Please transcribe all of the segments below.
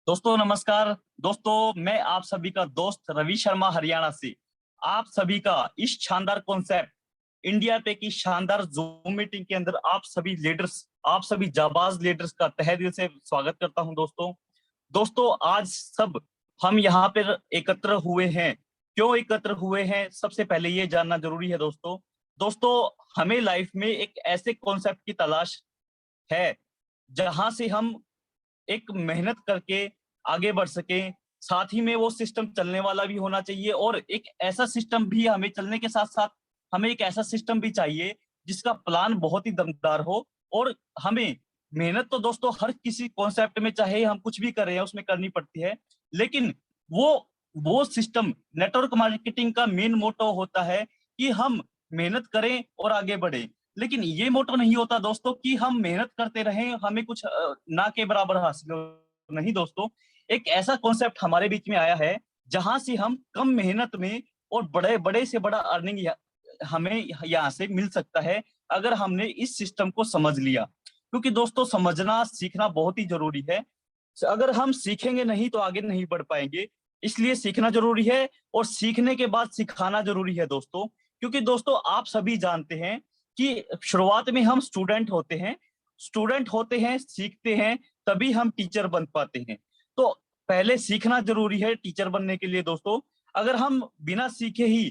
दोस्तों नमस्कार। दोस्तों मैं आप सभी का दोस्त रवि शर्मा हरियाणा से आप सभी का इस शानदार कॉन्सेप्ट इंडिया पे की शानदार जूम मीटिंग के अंदर आप सभी लीडर्स, आप सभी जाबाज लीडर्स का तहे दिल से स्वागत करता हूं। दोस्तों दोस्तों आज सब हम यहाँ पर एकत्र हुए हैं। क्यों एकत्र हुए हैं, सबसे पहले ये जानना जरूरी है। दोस्तों दोस्तों हमें लाइफ में एक ऐसे कॉन्सेप्ट की तलाश है जहां से हम एक मेहनत करके आगे बढ़ सके। साथ ही में वो सिस्टम चलने वाला भी होना चाहिए और एक ऐसा सिस्टम भी हमें चलने के साथ साथ हमें एक ऐसा सिस्टम भी चाहिए जिसका प्लान बहुत ही दमदार हो। और हमें मेहनत तो दोस्तों हर किसी कॉन्सेप्ट में चाहे हम कुछ भी कर रहे हैं उसमें करनी पड़ती है, लेकिन वो वो सिस्टम नेटवर्क मार्केटिंग का मेन मोटो होता है कि हम मेहनत करें और आगे बढ़े। लेकिन ये मोटो नहीं होता दोस्तों कि हम मेहनत करते रहें हमें कुछ ना के बराबर हासिल हो। नहीं दोस्तों, एक ऐसा कॉन्सेप्ट हमारे बीच में आया है जहां से हम कम मेहनत में और बड़े बड़े से बड़ा अर्निंग हमें यहाँ से मिल सकता है अगर हमने इस सिस्टम को समझ लिया। क्योंकि दोस्तों समझना सीखना बहुत ही जरूरी है। अगर हम सीखेंगे नहीं तो आगे नहीं बढ़ पाएंगे। इसलिए सीखना जरूरी है और सीखने के बाद सिखाना जरूरी है दोस्तों। क्योंकि दोस्तों आप सभी जानते हैं कि शुरुआत में हम स्टूडेंट होते हैं, सीखते हैं, तभी हम टीचर बन पाते हैं। तो पहले सीखना जरूरी है टीचर बनने के लिए। दोस्तों अगर हम बिना सीखे ही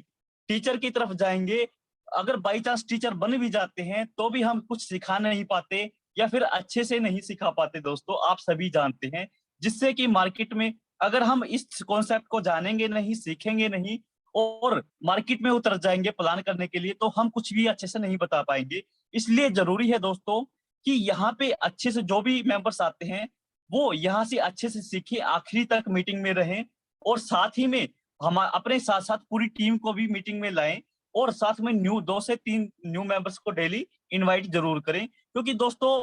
टीचर की तरफ जाएंगे, अगर बाई चांस टीचर बन भी जाते हैं तो भी हम कुछ सिखा नहीं पाते या फिर अच्छे से नहीं सिखा पाते। दोस्तों आप सभी जानते हैं, जिससे कि मार्केट में अगर हम इस कॉन्सेप्ट को जानेंगे नहीं, सीखेंगे नहीं और मार्केट में उतर जाएंगे प्लान करने के लिए तो हम कुछ भी अच्छे से नहीं बता पाएंगे। इसलिए जरूरी है दोस्तों कि यहाँ पे अच्छे से जो भी मेंबर्स आते हैं वो यहाँ से अच्छे से सीखे, आखिरी तक मीटिंग में रहें और साथ ही में हम अपने साथ साथ पूरी टीम को भी मीटिंग में लाएं और साथ में 2 से 3 न्यू मेंबर्स को डेली इनवाइट जरूर करें। क्योंकि दोस्तों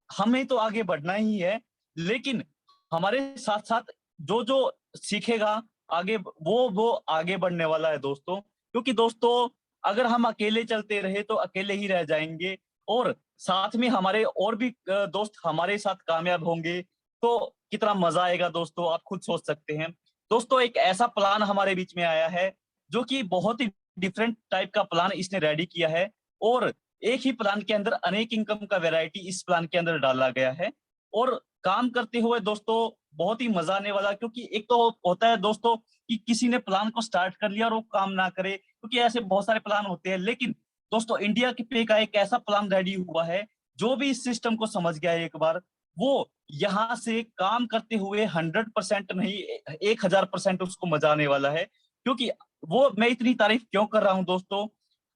हमें तो आगे बढ़ना ही है, लेकिन हमारे साथ साथ जो जो सीखेगा आगे वो आगे बढ़ने वाला है दोस्तों। क्योंकि दोस्तों अगर हम अकेले चलते रहे तो अकेले ही रह जाएंगे और साथ में हमारे और भी दोस्त हमारे साथ कामयाब होंगे तो कितना मजा आएगा दोस्तों, आप खुद सोच सकते हैं। दोस्तों एक ऐसा प्लान हमारे बीच में आया है जो कि बहुत ही डिफरेंट टाइप का प्लान इसने रेडी किया है और एक ही प्लान के अंदर अनेक इनकम का वैरायटी इस प्लान के अंदर डाला गया है। और काम करते हुए दोस्तों बहुत ही मजा आने वाला, क्योंकि एक तो होता है दोस्तों कि किसी ने प्लान को स्टार्ट कर लिया और वो काम ना करे, क्योंकि ऐसे बहुत सारे प्लान होते हैं। लेकिन दोस्तों इंडिया के पे का एक ऐसा प्लान रेडी हुआ है, जो भी इस सिस्टम को समझ गया है एक बार, वो यहाँ से काम करते हुए 100% नहीं 1000% उसको मजा आने वाला है। क्योंकि वो मैं इतनी तारीफ क्यों कर रहा हूँ दोस्तों,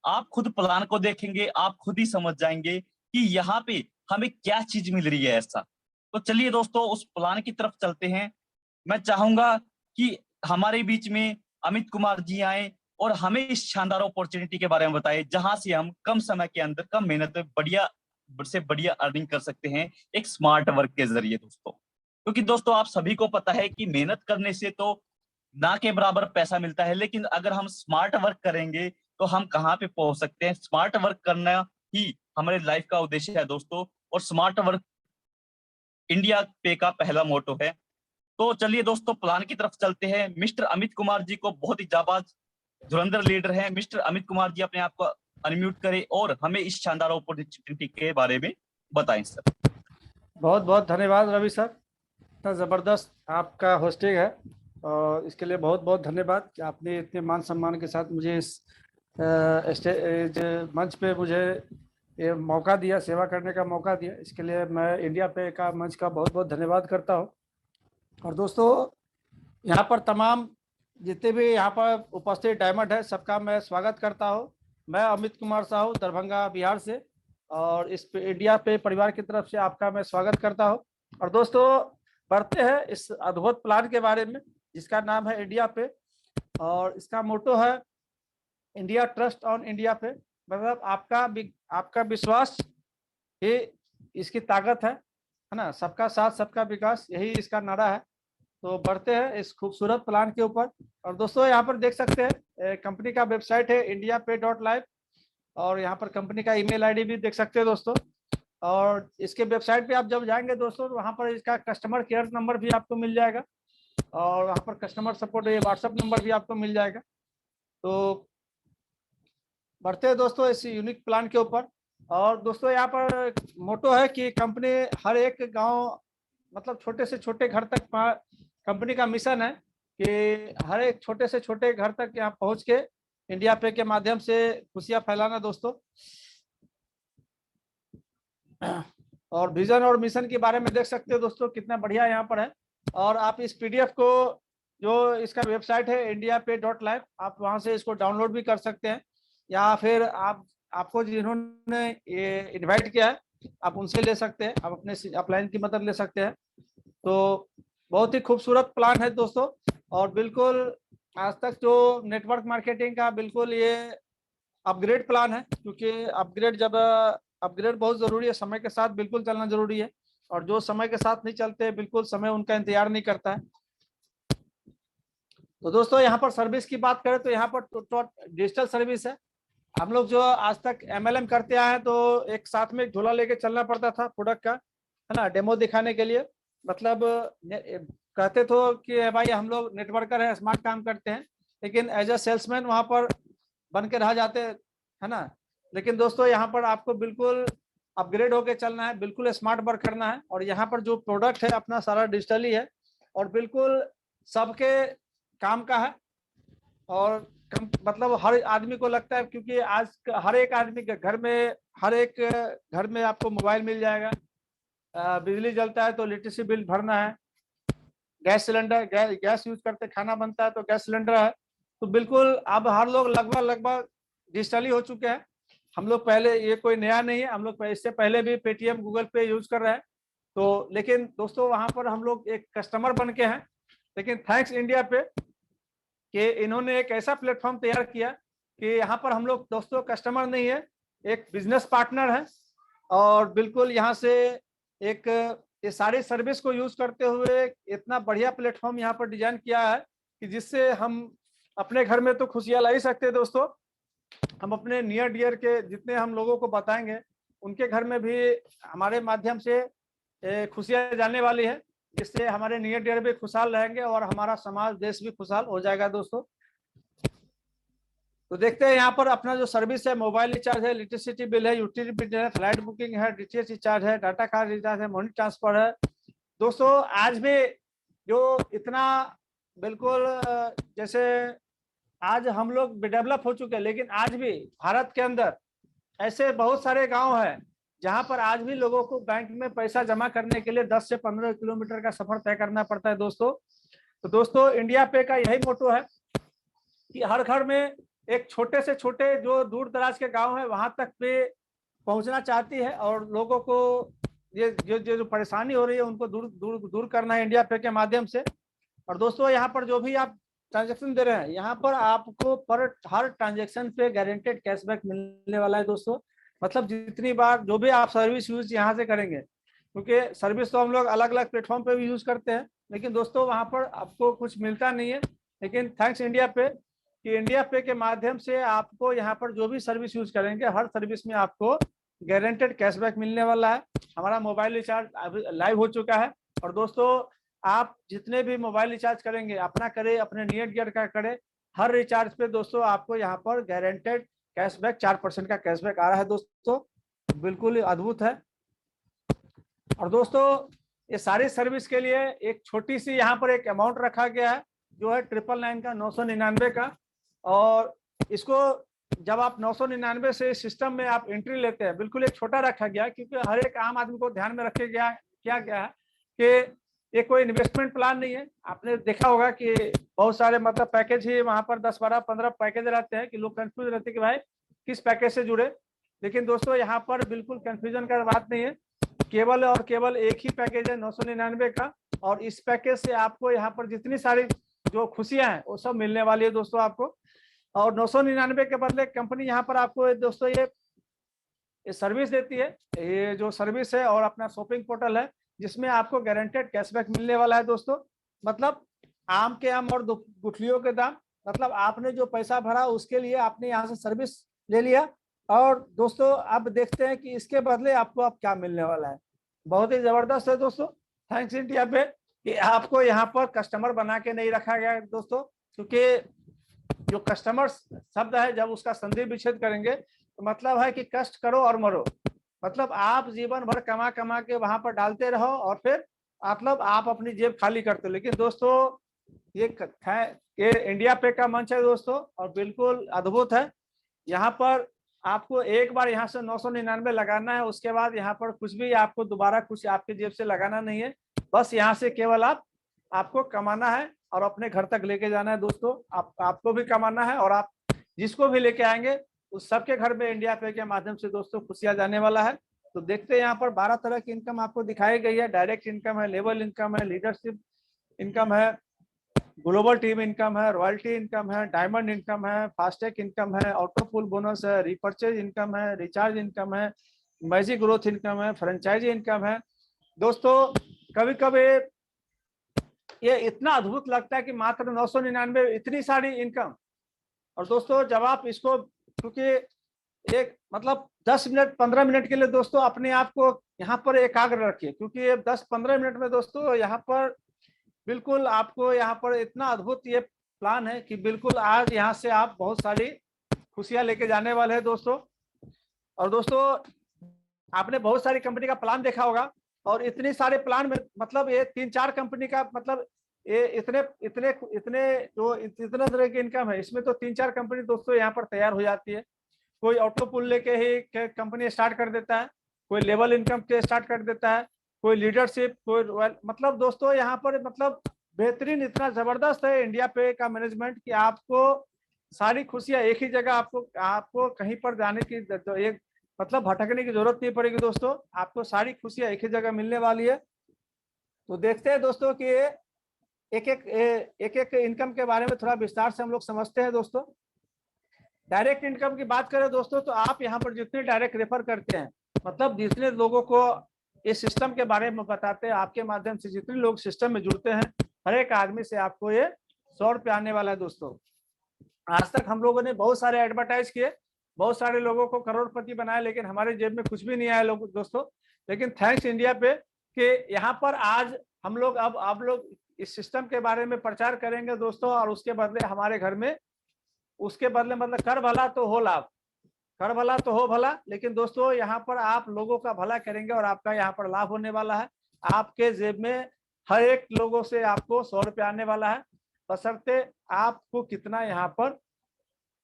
आप खुद प्लान को देखेंगे आप खुद ही समझ जाएंगे कि यहाँ पे हमें क्या चीज मिल रही है ऐसा। तो चलिए दोस्तों उस प्लान की तरफ चलते हैं। मैं चाहूंगा कि हमारे बीच में अमित कुमार जी आए और हमें इस शानदार अपॉर्चुनिटी के बारे में बताएं जहां से हम कम समय के अंदर कम मेहनत में बढ़िया से बढ़िया अर्निंग कर सकते हैं एक स्मार्ट वर्क के जरिए दोस्तों। क्योंकि दोस्तों आप सभी को पता है कि मेहनत करने से तो ना के बराबर पैसा मिलता है, लेकिन अगर हम स्मार्ट वर्क करेंगे तो हम कहाँ पे पहुंच सकते हैं। स्मार्ट वर्क करना ही हमारे लाइफ का उद्देश्य है दोस्तों, और स्मार्ट वर्क इंडिया पे का पहला मोटो है। तो चलिए दोस्तों प्लान की तरफ चलते हैं। मिस्टर अमित कुमार जी को बहुत ही जाबाज धुरंधर लीडर है, मिस्टर अमित कुमार जी अपने आप को अनम्यूट करें और हमें इस शानदार अपॉर्चुनिटी के बारे में बताएं सर। बहुत बहुत धन्यवाद रवि सर, इतना ज़बरदस्त आपका होस्टिंग है और इसके लिए बहुत बहुत धन्यवाद कि आपने इतने मान सम्मान के साथ मुझे इस स्टेज मंच पे मुझे ये मौका दिया, सेवा करने का मौका दिया। इसके लिए मैं इंडिया पे का मंच का बहुत बहुत धन्यवाद करता हूँ। और दोस्तों यहाँ पर तमाम जितने भी यहाँ पर उपस्थित डायमंड है सबका मैं स्वागत करता हूँ। मैं अमित कुमार साहू दरभंगा बिहार से और इस इंडिया पे परिवार की तरफ से आपका मैं स्वागत करता हूँ। और दोस्तों बढ़ते हैं इस अद्भुत प्लान के बारे में जिसका नाम है इंडिया पे और इसका मोटो है इंडिया ट्रस्ट ऑन इंडिया पे। मतलब आपका विश्वास ही इसकी ताकत है ना। सबका साथ सबका विकास, यही इसका नारा है। तो बढ़ते हैं इस खूबसूरत प्लान के ऊपर। और दोस्तों यहाँ पर देख सकते हैं कंपनी का वेबसाइट है indiapay.live और यहाँ पर कंपनी का ईमेल आईडी भी देख सकते हैं दोस्तों। और इसके वेबसाइट पे आप जब जाएंगे दोस्तों तो वहाँ पर इसका कस्टमर केयर नंबर भी आपको मिल जाएगा और वहाँ पर कस्टमर सपोर्ट ये व्हाट्सएप नंबर भी आपको मिल जाएगा। तो बढ़ते हैं दोस्तों इस यूनिक प्लान के ऊपर। और दोस्तों यहाँ पर मोटो है कि कंपनी हर एक गांव मतलब छोटे से छोटे घर तक कंपनी का मिशन है कि हर एक छोटे से छोटे घर तक यहाँ पहुँच के इंडिया पे के माध्यम से खुशियाँ फैलाना दोस्तों। और विजन और मिशन के बारे में देख सकते हो दोस्तों कितना बढ़िया यहाँ पर है। और आप इस पीडीएफ को जो इसका वेबसाइट है indiapay.live आप वहाँ से इसको डाउनलोड भी कर सकते हैं या फिर आपको जिन्होंने ये इनवाइट किया है आप उनसे ले सकते हैं, आप अपने अपलाइन की मदद ले सकते हैं। तो बहुत ही खूबसूरत प्लान है दोस्तों और बिल्कुल आज तक जो नेटवर्क मार्केटिंग का बिल्कुल ये अपग्रेड प्लान है क्योंकि अपग्रेड बहुत जरूरी है, समय के साथ बिल्कुल चलना जरूरी है और जो समय के साथ नहीं चलते बिल्कुल समय उनका इंतजार नहीं करता है। तो दोस्तों यहाँ पर सर्विस की बात करें तो यहाँ पर तो डिजिटल सर्विस है। हम लोग जो आज तक एमएलएम करते आए हैं तो एक साथ में एक झोला लेके चलना पड़ता था प्रोडक्ट का, है ना, डेमो दिखाने के लिए। मतलब कहते थे कि भाई हम लोग नेटवर्कर है, स्मार्ट काम करते हैं, लेकिन एज अ सेल्समैन वहाँ पर बन के रह जाते है ना। लेकिन दोस्तों यहाँ पर आपको बिल्कुल अपग्रेड होके चलना है, बिल्कुल स्मार्ट वर्क करना है और यहाँ पर जो प्रोडक्ट है अपना सारा डिजिटली है और बिल्कुल सबके काम का है। और मतलब हर आदमी को लगता है क्योंकि आज हर एक आदमी के घर में आपको मोबाइल मिल जाएगा, बिजली जलता है तो इलेक्ट्रिसिटी बिल भरना है, गैस सिलेंडर गैस यूज करते खाना बनता है तो गैस सिलेंडर है। तो बिल्कुल अब हर लोग लगभग डिजिटली हो चुके हैं। हम लोग पहले, ये कोई नया नहीं है, हम लोग इससे पहले भी पेटीएम गूगल पे यूज कर रहे हैं। तो लेकिन दोस्तों वहां पर हम लोग एक कस्टमर बन के हैं, लेकिन थैंक्स इंडिया पे कि इन्होंने एक ऐसा प्लेटफॉर्म तैयार किया कि यहाँ पर हम लोग दोस्तों कस्टमर नहीं है, एक बिजनेस पार्टनर है। और बिल्कुल यहाँ से एक ये सारी सर्विस को यूज करते हुए इतना बढ़िया प्लेटफॉर्म यहाँ पर डिजाइन किया है कि जिससे हम अपने घर में तो खुशियां ला ही सकते हैं दोस्तों, हम अपने नियर डियर के जितने हम लोगों को बताएंगे उनके घर में भी हमारे माध्यम से खुशियां जाने वाली है, जिससे हमारे नियर डियर भी खुशहाल रहेंगे और हमारा समाज देश भी खुशहाल हो जाएगा दोस्तों। तो देखते हैं यहाँ पर अपना जो सर्विस है, मोबाइल रिचार्ज है, इलेक्ट्रिसिटी बिल है, यूटिलिटी बिल है, फ्लाइट बुकिंग है, डीटीएच रिचार्ज है, डाटा कार्ड रिचार्ज है, मनी ट्रांसफर है। दोस्तों आज भी जो इतना बिल्कुल जैसे आज हम लोग डेवलप हो चुके हैं, लेकिन आज भी भारत के अंदर ऐसे बहुत सारे गांव हैं जहां पर आज भी लोगों को बैंक में पैसा जमा करने के लिए 10 से 15 किलोमीटर का सफर तय करना पड़ता है दोस्तों। तो दोस्तों इंडिया पे का यही मोटो है कि हर घर में एक छोटे से छोटे जो दूर दराज के गांव है वहां तक पे पहुंचना चाहती है और लोगों को ये जो परेशानी हो रही है उनको दूर करना है इंडिया पे के माध्यम से। और दोस्तों यहाँ पर जो भी आप ट्रांजेक्शन दे रहे हैं, यहाँ पर आपको पर हर ट्रांजेक्शन पे गारंटेड कैशबैक मिलने वाला है दोस्तों। मतलब जितनी बार जो भी आप सर्विस यूज यहाँ से करेंगे, क्योंकि सर्विस तो हम लोग अलग अलग प्लेटफॉर्म पे भी यूज करते हैं, लेकिन दोस्तों वहाँ पर आपको कुछ मिलता नहीं है। लेकिन थैंक्स इंडिया पे कि इंडिया पे के माध्यम से आपको यहाँ पर जो भी सर्विस यूज करेंगे हर सर्विस में आपको गारंटेड कैशबैक मिलने वाला है। हमारा मोबाइल रिचार्ज लाइव हो चुका है और दोस्तों आप जितने भी मोबाइल रिचार्ज करेंगे, अपना करें अपने नियर डियर का करें, हर रिचार्ज पे दोस्तों आपको यहाँ पर गारंटेड कैशबैक 4% का कैशबैक आ रहा है दोस्तों, बिल्कुल अद्भुत है। और दोस्तों ये सारी सर्विस के लिए एक छोटी सी यहाँ पर एक अमाउंट रखा गया है जो है 999 का 999 का। और इसको जब आप 999 से सिस्टम में आप एंट्री लेते हैं, बिल्कुल एक छोटा रखा गया क्योंकि हर एक आम आदमी को ध्यान में रखे गया क्या गया है कि ये कोई इन्वेस्टमेंट प्लान नहीं है। आपने देखा होगा कि बहुत सारे मतलब पैकेज ही वहां पर 10, 12, 15 पैकेज रहते हैं कि लोग कंफ्यूज रहते हैं कि भाई किस पैकेज से जुड़े। लेकिन दोस्तों यहाँ पर बिल्कुल कंफ्यूजन का बात नहीं है, केवल और केवल एक ही पैकेज है 999 का और इस पैकेज से आपको यहाँ पर जितनी सारी जो खुशियां हैं वो सब मिलने वाली है दोस्तों आपको। और 999 के बदले कंपनी यहाँ पर आपको दोस्तों ये सर्विस देती है, ये जो सर्विस है और अपना शॉपिंग पोर्टल है जिसमें आपको गारंटेड कैशबैक मिलने वाला है दोस्तों। मतलब आम के आम और गुठलियों के दाम, मतलब आपने जो पैसा भरा उसके लिए आपने यहाँ से सर्विस ले लिया और दोस्तों अब देखते हैं कि इसके बदले आपको अब क्या मिलने वाला है। बहुत ही जबरदस्त है दोस्तों थैंक्स इंडिया पे कि आपको यहाँ पर कस्टमर बना के नहीं रखा गया है दोस्तों, क्योंकि जो कस्टमर शब्द है जब उसका संधि विच्छेद करेंगे तो मतलब है कि कष्ट करो और मरो। मतलब आप जीवन भर कमा कमा के वहां पर डालते रहो और फिर मतलब आप अपनी जेब खाली करते हो। लेकिन दोस्तों ये इंडिया पे का मंच है दोस्तों और बिल्कुल अद्भुत है। यहाँ पर आपको एक बार यहाँ से 999 लगाना है, उसके बाद यहाँ पर कुछ भी आपको दोबारा कुछ आपके जेब से लगाना नहीं है। बस यहाँ से केवल आपको कमाना है और अपने घर तक लेके जाना है दोस्तों। आपको भी कमाना है और आप जिसको भी लेके आएंगे उस सबके घर में इंडिया पे के माध्यम से दोस्तों खुशियां जाने वाला है। तो देखते हैं यहाँ पर 12 तरह की इनकम आपको दिखाई गई है। डायरेक्ट इनकम है, लेवल इनकम है, लीडरशिप इनकम है, ग्लोबल टीम इनकम है, रॉयल्टी इनकम है, डायमंड इनकम है, फास्टैग इनकम है, ऑटो फुल बोनस है, रिपर्चेज इनकम है, रिचार्ज इनकम है, मैजिक ग्रोथ इनकम है, फ्रेंचाइजी इनकम है। दोस्तों कभी कभी ये इतना अद्भुत लगता है कि मात्र 999 इतनी सारी इनकम। और दोस्तों जब आप इसको, क्योंकि एक मतलब 10 मिनट 15 मिनट के लिए दोस्तों अपने आप को यहाँ पर एकाग्र रखिए, क्योंकि ये 10-15 मिनट में दोस्तों यहाँ पर बिल्कुल आपको यहाँ पर इतना अद्भुत ये प्लान है कि बिल्कुल आज यहाँ से आप बहुत सारी खुशियां लेके जाने वाले हैं दोस्तों। और दोस्तों आपने बहुत सारी कंपनी का प्लान देखा होगा और इतनी सारे प्लान में मतलब ये 3-4 कंपनी का मतलब ये इतने इतने इतने जो इतने तरह की इनकम है, इसमें तो 3-4 कंपनी दोस्तों यहाँ पर तैयार हो जाती है। कोई ऑटो पुल लेके ही कंपनी स्टार्ट कर देता है, कोई लेवल इनकम के स्टार्ट कर देता है, कोई लीडरशिप, कोई मतलब दोस्तों यहाँ पर मतलब बेहतरीन इतना जबरदस्त है इंडिया पे का मैनेजमेंट कि आपको सारी खुशियां एक ही जगह आपको कहीं पर जाने की एक मतलब भटकने की जरूरत नहीं पड़ेगी दोस्तों। आपको सारी खुशियां एक ही जगह मिलने वाली है। तो देखते हैं दोस्तों कि एक एक इनकम के बारे में थोड़ा विस्तार से हम लोग समझते हैं दोस्तों। डायरेक्ट इनकम की बात करें दोस्तों तो आप यहाँ पर जितने डायरेक्ट रेफर करते हैं, मतलब जितने लोगों को इस सिस्टम के बारे में बताते हैं, आपके माध्यम से जितने लोग सिस्टम में जुड़ते हैं, हर एक आदमी से आपको ये 100 रुपये आने वाला है दोस्तों। आज तक हम लोगों ने बहुत सारे एडवर्टाइज किए, बहुत सारे लोगों को करोड़पति बनाया, लेकिन हमारे जेब में कुछ भी नहीं आया लोग दोस्तों। लेकिन थैंक्स इंडिया पे कि यहाँ पर आज हम लोग अब आप लोग इस सिस्टम के बारे में प्रचार करेंगे दोस्तों, और उसके बदले हमारे घर में उसके बदले मतलब कर भला तो हो लाभ, कर भला तो हो भला। लेकिन दोस्तों यहाँ पर आप लोगों का भला करेंगे और आपका यहाँ पर लाभ होने वाला है। आपके जेब में हर एक लोगों से आपको 100 रुपये आने वाला है, बशर्ते आपको कितना यहाँ पर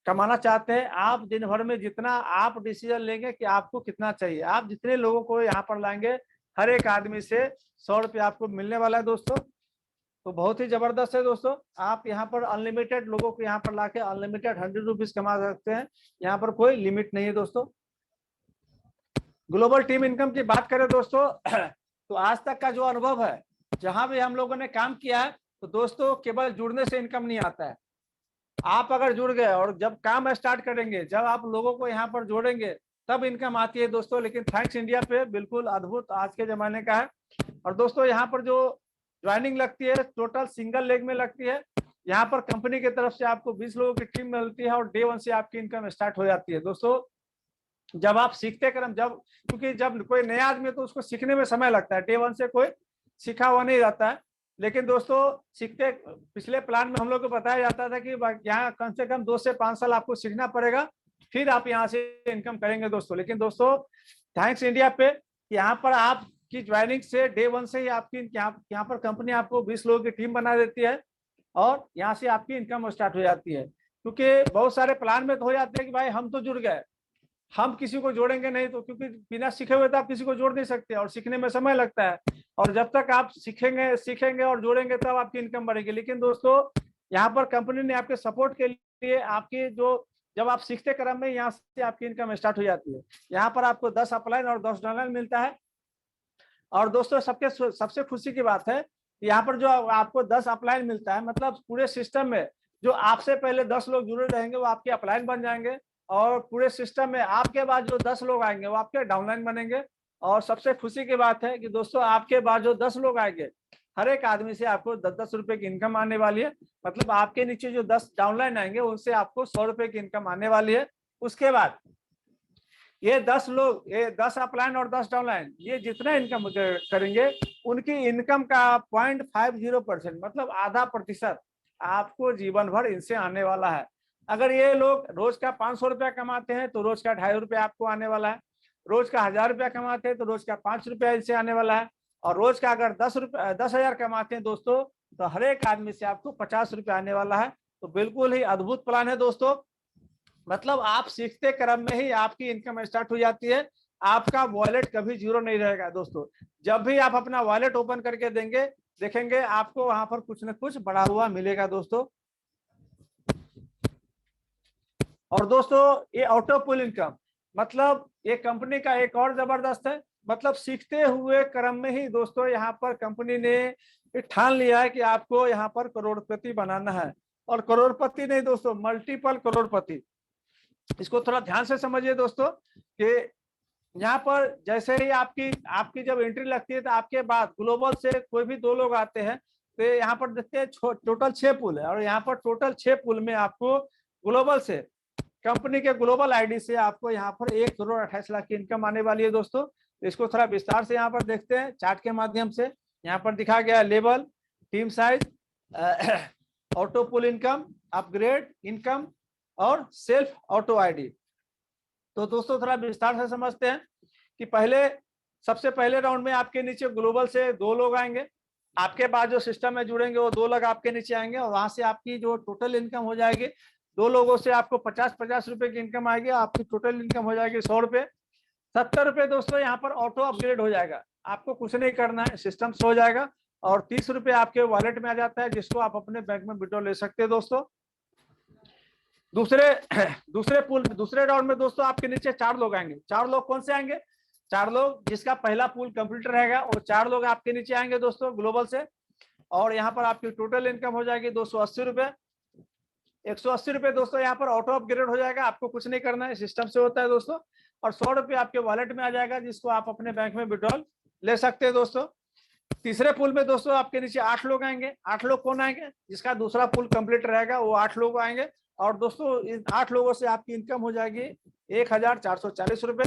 कमाना चाहते हैं। आप दिन भर में जितना आप डिसीजन लेंगे कि आपको कितना चाहिए, आप जितने लोगों को यहाँ पर लाएंगे हर एक आदमी से 100 रुपये आपको मिलने वाला है दोस्तों। तो बहुत ही जबरदस्त है दोस्तों। आप यहाँ पर अनलिमिटेड लोगों को यहाँ पर लाके अनलिमिटेड 100 रुपीज कमा सकते हैं, यहाँ पर कोई लिमिट नहीं है दोस्तों। ग्लोबल टीम इनकम की बात करें दोस्तों तो आज तक का जो अनुभव है, जहां भी हम लोगों ने काम किया है, तो दोस्तों केवल जुड़ने से इनकम नहीं आता है। आप अगर जुड़ गए और जब काम स्टार्ट करेंगे, जब आप लोगों को यहाँ पर जोड़ेंगे, तब इनकम आती है दोस्तों। लेकिन थैंक्स इंडिया पे बिल्कुल अद्भुत आज के जमाने का है। और दोस्तों यहाँ पर जो ज्वाइनिंग लगती है टोटल सिंगल लेग में लगती है। यहाँ पर कंपनी की तरफ से आपको 20 लोगों की टीम मिलती है और डे 1 से आपकी इनकम स्टार्ट हो जाती है दोस्तों। जब आप सीखते क्रम क्योंकि जब कोई नया आदमी है तो उसको सीखने में समय लगता है, डे 1 से कोई सीखा हुआ नहीं जाता है। लेकिन दोस्तों सीखते पिछले प्लान में हम लोग को बताया जाता था कि यहाँ कम से कम 2 से 5 साल आपको सीखना पड़ेगा, फिर आप यहाँ से इनकम करेंगे दोस्तों। लेकिन दोस्तों थैंक्स इंडिया पे यहाँ पर आपकी ज्वाइनिंग से डे 1 से ही आपकी यहाँ पर कंपनी आपको 20 लोगों की टीम बना देती है और यहाँ से आपकी इनकम स्टार्ट हो जाती है। क्योंकि बहुत सारे प्लान में तो हो जाते हैं कि भाई हम तो जुड़ गए, हम किसी को जोड़ेंगे नहीं, तो क्योंकि बिना सीखे हुए तो आप किसी को जोड़ नहीं सकते और सीखने में समय लगता है। और जब तक आप सीखेंगे और जोड़ेंगे तब आपकी इनकम बढ़ेगी। लेकिन दोस्तों यहाँ पर कंपनी ने आपके सपोर्ट के लिए आपकी जब आप सीखते क्रम में यहाँ से आपकी इनकम स्टार्ट हो जाती है। यहाँ पर आपको 10 अपलाइन और 10 डाउनलाइन मिलता है। और दोस्तों सबसे खुशी की बात है, यहाँ पर जो आपको 10 अपलाइन मिलता है, मतलब पूरे सिस्टम में जो आपसे पहले 10 लोग जुड़े रहेंगे वो आपके अपलाइन बन जाएंगे, और पूरे सिस्टम में आपके बाद जो 10 लोग आएंगे वो आपके डाउनलाइन बनेंगे। और सबसे खुशी की बात है कि दोस्तों आपके बाद जो 10 लोग आएंगे, हर एक आदमी से आपको 10-10 रुपए की इनकम आने वाली है। मतलब आपके नीचे जो 10 डाउनलाइन आएंगे उनसे आपको 100 रुपए की इनकम आने वाली है। उसके बाद ये 10 लोग, ये 10 अपलाइन और 10 डाउनलाइन, ये जितना इनकम करेंगे उनकी इनकम का 0.50% मतलब आधा प्रतिशत आपको जीवन भर इनसे आने वाला है। अगर ये लोग रोज का 500 रुपया कमाते हैं तो रोज का 2.5 रुपया आपको आने वाला है। रोज का 1000 रुपया कमाते हैं तो रोज का 5 रुपया इनसे आने वाला है। और रोज का अगर 10,000 कमाते हैं दोस्तों, तो हर एक आदमी से आपको 50 रुपया आने वाला है। तो बिल्कुल ही अद्भुत प्लान है दोस्तों। मतलब आप सीखते क्रम में ही आपकी इनकम स्टार्ट हो जाती है। आपका वॉलेट कभी जीरो नहीं रहेगा दोस्तों। जब भी आप अपना वॉलेट ओपन करके देंगे, देखेंगे आपको वहां पर कुछ न कुछ बढ़ा हुआ मिलेगा दोस्तों। और दोस्तों ये ऑटो पुल इनकम, मतलब ये कंपनी का एक और जबरदस्त है। मतलब सीखते हुए क्रम में ही दोस्तों यहाँ पर कंपनी ने ठान लिया है कि आपको यहाँ पर करोड़पति बनाना है। और करोड़पति नहीं दोस्तों, मल्टीपल करोड़पति। इसको थोड़ा ध्यान से समझिए दोस्तों कि यहाँ पर जैसे ही आपकी आपकी जब एंट्री लगती है तो आपके बाद ग्लोबल से कोई भी 2 लोग आते हैं, तो यहाँ पर देखते हैं टोटल 6 पुल है। और यहाँ पर टोटल 6 पुल में आपको ग्लोबल से, कंपनी के ग्लोबल आईडी से आपको यहाँ पर 1,28,00,000 की इनकम आने वाली है दोस्तों। इसको थोड़ा विस्तार से यहाँ पर देखते हैं चार्ट के माध्यम से। यहाँ पर दिखा गया लेवल, टीम साइज, ऑटो पुल इनकम, अपग्रेड इनकम और सेल्फ ऑटो आईडी। तो दोस्तों थोड़ा विस्तार से समझते हैं कि सबसे पहले राउंड में आपके नीचे ग्लोबल से 2 लोग आएंगे। आपके बाद जो सिस्टम में जुड़ेंगे वो 2 लोग आपके नीचे आएंगे और वहां से आपकी जो टोटल इनकम हो जाएगी, 2 लोगों से आपको 50-50 रुपए की इनकम आएगी। आपकी टोटल इनकम हो जाएगी 100 रुपए। 70 रुपए दोस्तों यहाँ पर ऑटो अपग्रेड हो जाएगा। आपको कुछ नहीं करना है, सिस्टम से हो जाएगा। और 30 रुपए आपके वॉलेट में आ जाता है, जिसको आप अपने बैंक में विड्रॉ ले सकते हैं दोस्तों। दूसरे राउंड में दोस्तों आपके नीचे 4 लोग आएंगे। 4 लोग कौन से आएंगे? 4 लोग जिसका पहला पूल कंप्लीट रहेगा, वो 4 लोग आपके नीचे आएंगे दोस्तों ग्लोबल से। और यहाँ पर आपकी टोटल इनकम हो जाएगी 280 रुपए। 180 रुपए दोस्तों यहाँ पर ऑटो अपग्रेड हो जाएगा, आपको कुछ नहीं करना है, सिस्टम से होता है दोस्तों। और 100 रुपए आपके वॉलेट में आ जाएगा, जिसको आप अपने बैंक में विड्रॉल ले सकते हैं दोस्तों। तीसरे पुल में दोस्तों आपके नीचे 8 लोग आएंगे। 8 लोग कौन आएंगे? जिसका दूसरा पुल कंप्लीट रहेगा वो 8 लोग आएंगे। और दोस्तों इन 8 लोगों से आपकी इनकम हो जाएगी 1,440 रुपए।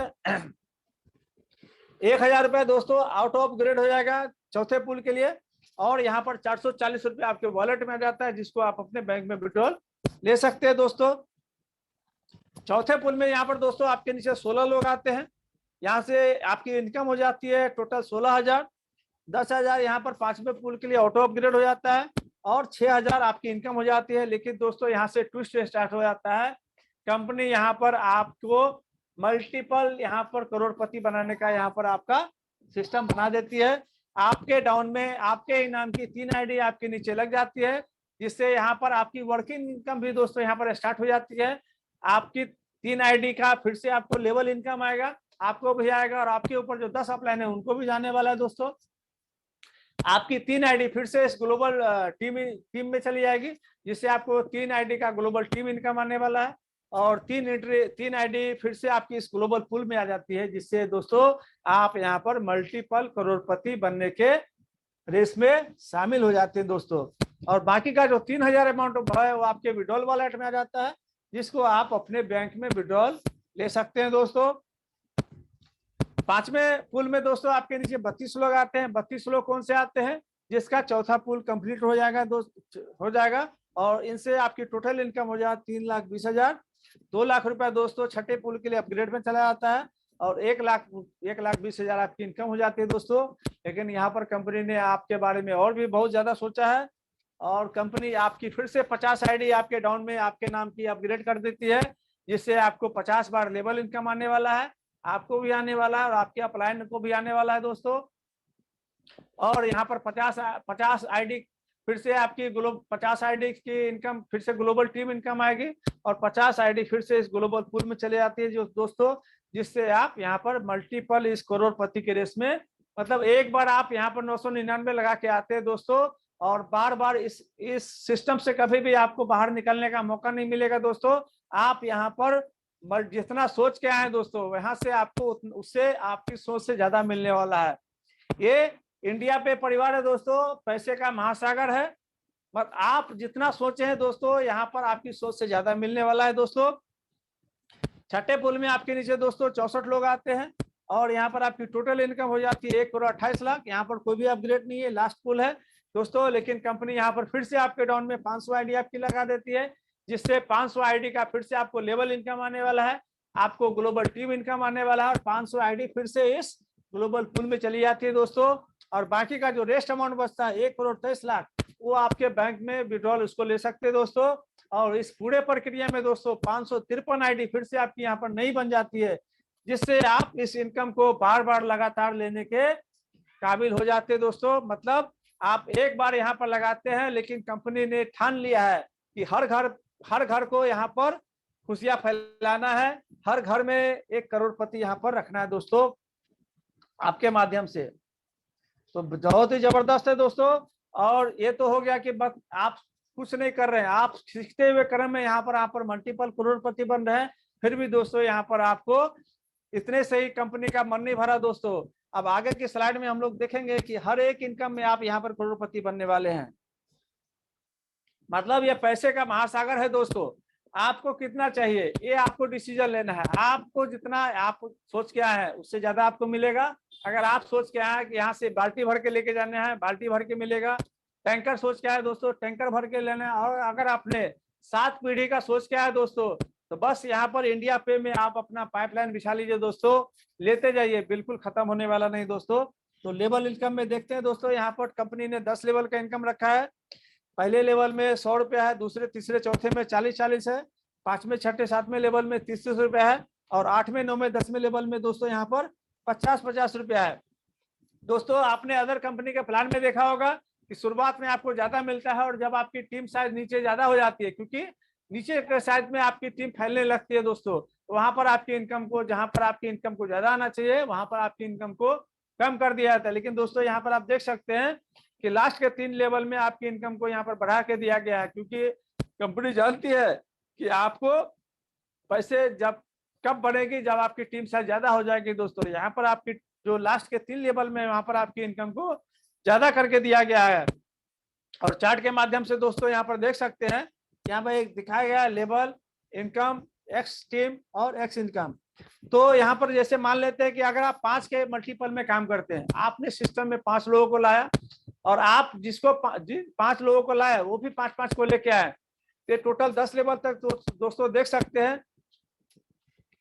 1,000 रुपए दोस्तों आउट ऑफ ग्रेड हो जाएगा चौथे पुल के लिए। और यहाँ पर 440 रुपए आपके वॉलेट में आ जाता है, जिसको आप अपने बैंक में विड्रॉल ले सकते हैं दोस्तों। चौथे पुल में यहाँ पर दोस्तों आपके नीचे 16 लोग आते हैं। यहाँ से आपकी इनकम हो जाती है टोटल 16,000। 10,000 यहाँ पर 5वें पुल के लिए ऑटो अपग्रेड हो जाता है और 6,000 आपकी इनकम हो जाती है। लेकिन दोस्तों यहाँ से ट्विस्ट स्टार्ट हो जाता है। कंपनी यहाँ पर आपको मल्टीपल यहाँ पर करोड़पति बनाने का यहाँ पर आपका सिस्टम बना देती है। आपके डाउन में आपके इनाम की 3 आईडी आपके नीचे लग जाती है, जिससे यहाँ पर आपकी वर्किंग इनकम भी दोस्तों यहाँ पर स्टार्ट हो जाती है। आपकी 3 आईडी का फिर से आपको लेवल इनकम आएगा, आपको भी आएगा। और आपके ऊपर जो 10 अपलाइन है उनको भी जाने वाला है दोस्तों। आपकी 3 आईडी फिर से इस ग्लोबल टीम में चली जाएगी, जिससे आपको 3 आईडी का ग्लोबल टीम इनकम आने वाला है। और 3 आईडी फिर से आपकी इस ग्लोबल पूल में आ जाती है, जिससे दोस्तों आप यहाँ पर मल्टीपल करोड़पति बनने के रेस में शामिल हो जाते हैं दोस्तों। और बाकी का जो 3,000 अमाउंट है वो आपके विड्रॉल वॉलेट में आ जाता है, जिसको आप अपने बैंक में विड्रॉल ले सकते हैं दोस्तों। 5वें पुल में दोस्तों आपके नीचे 32 लोग आते हैं। 32 लोग कौन से आते हैं? जिसका चौथा पुल कंप्लीट हो जाएगा और इनसे आपकी टोटल इनकम हो जाए 3,20,000। 2 लाख रुपया दोस्तों छठे पुल के लिए अपग्रेड में चला जाता है और 1,20,000 आपकी इनकम हो जाती है दोस्तों। लेकिन यहाँ पर कंपनी ने आपके बारे में और भी बहुत ज्यादा सोचा है और कंपनी आपकी फिर से 50 आईडी आपके डाउन में आपके नाम की अपग्रेड कर देती है, जिससे आपको 50 बार लेवल इनकम आने वाला है, आपको भी आने वाला है और आपके अपलाइन को भी आने वाला है दोस्तों। और यहाँ पर 50 आईडी फिर से आपकी 50 आईडी की इनकम फिर से ग्लोबल टीम इनकम आएगी और 50 आईडी फिर से इस ग्लोबल पूल में चले जाती है जो दोस्तों, जिससे आप यहाँ पर मल्टीपल इस करोड़पति के रेस में, मतलब एक बार आप यहाँ पर 999 लगा के आते हैं दोस्तों और बार बार इस सिस्टम से कभी भी आपको बाहर निकलने का मौका नहीं मिलेगा दोस्तों। आप यहाँ पर जितना सोच के आए दोस्तों, वहां से आपको उससे आपकी सोच से ज्यादा मिलने वाला है। ये इंडिया पे परिवार है दोस्तों, पैसे का महासागर है। बट आप जितना सोचे हैं दोस्तों, यहाँ पर आपकी सोच से ज्यादा मिलने वाला है दोस्तों। छठे पुल में आपके नीचे दोस्तों 64 लोग आते हैं और यहाँ पर आपकी टोटल इनकम हो जाती है 1,28,00,000। यहाँ पर कोई भी अपग्रेड नहीं है, लास्ट पुल है दोस्तों। लेकिन कंपनी यहाँ पर फिर से आपके डाउन में 500 आईडी आपकी लगा देती है, जिससे 500 आईडी का फिर से आपको लेवल इनकम आने वाला है, आपको ग्लोबल टीम इनकम आने वाला है और 500 आईडी फिर से इस ग्लोबल पुल में चली जाती है दोस्तों। और बाकी का जो रेस्ट अमाउंट बचता है 1,23,00,000 वो आपके बैंक में विड्रॉल उसको ले सकते हैं दोस्तों। और इस पूरे प्रक्रिया में दोस्तों 553 आईडी फिर से आपकी यहाँ पर नहीं बन जाती है, जिससे आप इस इनकम को बार बार लगातार लेने के काबिल हो जाते हैं दोस्तों। मतलब आप एक बार यहाँ पर लगाते हैं, लेकिन कंपनी ने ठान लिया है कि हर घर को यहाँ पर खुशियां फैलाना है, हर घर में एक करोड़पति यहाँ पर रखना है दोस्तों आपके माध्यम से। तो बहुत ही जबरदस्त है दोस्तों। और ये तो हो गया कि बस आप कुछ नहीं कर रहे हैं, आप सीखते हुए क्रम में यहाँ पर मल्टीपल करोड़पति बन रहे हैं, फिर भी दोस्तों यहाँ पर आपको इतने सही कंपनी का मन नहीं भरा दोस्तों। अब आगे की स्लाइड में हम लोग देखेंगे कि हर एक इनकम में आप यहाँ पर करोड़पति बनने वाले हैं। मतलब ये पैसे का महासागर है दोस्तों। आपको कितना चाहिए ये आपको डिसीजन लेना है। आपको जितना आप सोच के आए हैं उससे ज्यादा आपको मिलेगा। अगर आप सोच के आए हैं कि यहाँ से बाल्टी भर के लेके जाने हैं, बाल्टी भर के मिलेगा। टैंकर सोच के आए दोस्तों, टैंकर भर के लेना है। और अगर आपने 7 पीढ़ी का सोच के आए दोस्तों, तो बस यहाँ पर इंडिया पे में आप अपना पाइपलाइन बिछा लीजिए दोस्तों, लेते जाइए, बिल्कुल खत्म होने वाला नहीं दोस्तों। तो लेवल इनकम में देखते हैं दोस्तों, यहाँ पर कंपनी ने 10 लेवल का इनकम रखा है। पहले लेवल में 100 रुपया है, दूसरे तीसरे चौथे में 40-40 है, 5वें 6ठे 7वें लेवल में 30-30 रुपया है और 8वें 9वें 10वें लेवल में दोस्तों यहाँ पर 50-50 रुपया है दोस्तों। आपने अदर कंपनी के प्लान में देखा होगा कि शुरुआत में आपको ज्यादा मिलता है और जब आपकी टीम साइज नीचे ज्यादा हो जाती है, क्योंकि नीचे के साइज में आपकी टीम फैलने लगती है दोस्तों, तो वहां पर आपकी इनकम को, जहां पर आपकी इनकम को ज्यादा आना चाहिए वहां पर आपकी इनकम को कम कर दिया जाता है। लेकिन दोस्तों यहाँ पर आप देख सकते हैं कि लास्ट के 3 लेवल में आपकी इनकम को यहाँ पर बढ़ा के दिया गया है, क्योंकि कंपनी जानती है कि आपको पैसे जब कब बढ़ेगी, जब आपकी टीम साइज ज्यादा हो जाएगी दोस्तों। यहाँ पर आपकी जो लास्ट के 3 लेवल में वहां पर आपकी इनकम को ज्यादा करके दिया गया है। और चार्ट के माध्यम से दोस्तों यहाँ पर देख सकते हैं, यहाँ पर एक दिखाया गया लेवल इनकम, एक्स टीम और एक्स इनकम। तो यहाँ पर जैसे मान लेते हैं कि अगर आप 5 के मल्टीपल में काम करते हैं, आपने सिस्टम में 5 लोगों को लाया और आप जिसको 5 लोगों को लाया वो भी 5-5 को लेके आए, तो टोटल 10 लेवल तक दोस्तों देख सकते हैं।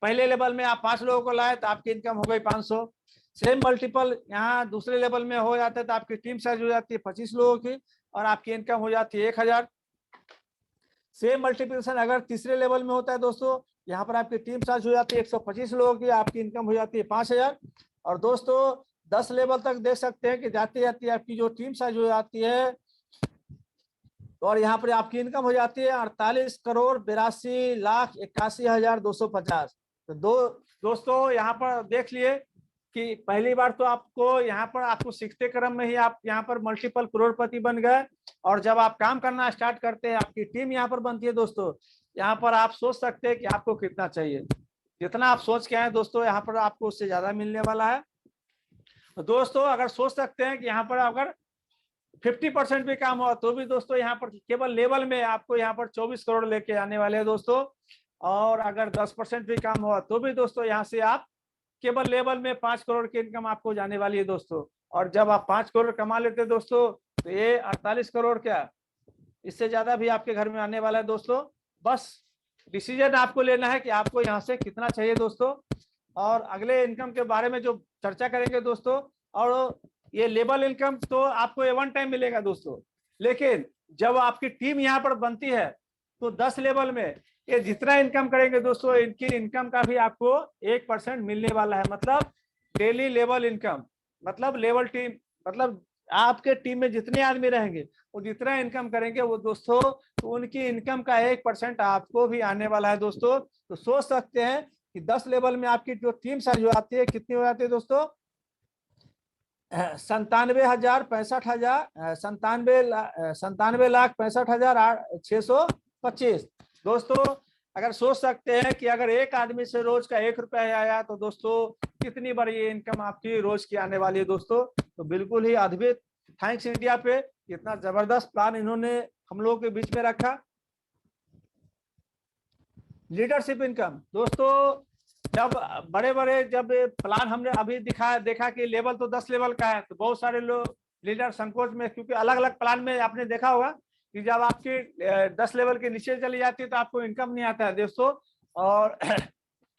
पहले लेवल में आप 5 लोगों को लाए तो आपकी इनकम हो गई 500। सेम मल्टीपल यहाँ दूसरे लेवल में हो जाता है तो आपकी टीम साइज हो जाती है 25 लोगों की और आपकी इनकम हो जाती है 1000। सेम मल्टीप्लिकेशन अगर तीसरे लेवल में होता है दोस्तों, यहाँ पर आपकी टीम साइज हो जाती है 125 लोगों की, आपकी इनकम हो जाती है 5000। और दोस्तों 10 लेवल तक देख सकते हैं कि जाती जाती आपकी जो टीम साइज हो जाती है और यहाँ पर आपकी इनकम हो जाती है 48,82,81,250। तो दोस्तों यहाँ पर देख लिए कि पहली बार तो आपको यहाँ पर आपको सीखते क्रम में ही आप यहाँ पर मल्टीपल करोड़पति बन गए, और जब आप काम करना स्टार्ट करते हैं आपकी टीम यहाँ पर बनती है दोस्तों। यहाँ पर आप सोच सकते हैं कि आपको कितना चाहिए, जितना आप सोच के आए दोस्तों यहाँ पर आपको उससे ज्यादा मिलने वाला है। तो दोस्तों अगर सोच सकते हैं कि यहाँ पर अगर 50% भी काम हुआ तो भी दोस्तों यहाँ पर केवल लेवल में आपको यहाँ पर 24 करोड़ लेके आने वाले हैं दोस्तों। और अगर 10% भी काम हुआ तो भी दोस्तों यहाँ से आप केवल लेवल में 5 करोड़ की इनकम आपको जाने वाली है दोस्तों। और जब आप 5 करोड़ कमा लेते हैं दोस्तों तो ये 48 करोड़ क्या, इससे ज्यादा भी आपके घर में आने वाला है दोस्तों। बस डिसीजन आपको लेना है कि आपको यहाँ से कितना चाहिए दोस्तों। और अगले इनकम के बारे में जो चर्चा करेंगे दोस्तों, और ये लेवल इनकम तो आपको ये 1 टाइम मिलेगा दोस्तों, लेकिन जब आपकी टीम यहाँ पर बनती है तो 10 लेवल में ये जितना इनकम करेंगे दोस्तों, इनकी इनकम का भी आपको 1% मिलने वाला है। मतलब डेली लेवल इनकम, मतलब लेवल टीम, मतलब आपके टीम में जितने आदमी रहेंगे वो जितना इनकम करेंगे वो दोस्तों, तो उनकी इनकम का 1% आपको भी आने वाला है दोस्तों। तो सोच सकते हैं कि 10 लेवल में आपकी जो टीम साइज हो जाती है कितनी हो जाती है दोस्तों, 97,65,625 दोस्तों। अगर सोच सकते हैं कि अगर एक आदमी से रोज का 1 रुपया आया तो दोस्तों कितनी बड़ी ये इनकम आपकी रोज की आने वाली है दोस्तों। तो बिल्कुल ही अद्भुत, थैंक्स इंडिया पे इतना जबरदस्त प्लान इन्होंने हम लोगों के बीच में रखा। लीडरशिप इनकम दोस्तों, जब बड़े बड़े जब प्लान हमने अभी देखा कि लेवल तो 10 लेवल का है, तो बहुत सारे लोग लीडर संकोच में, क्योंकि अलग अलग प्लान में आपने देखा होगा कि जब आपकी 10 लेवल के नीचे चली जाती है तो आपको इनकम नहीं आता है दोस्तों, और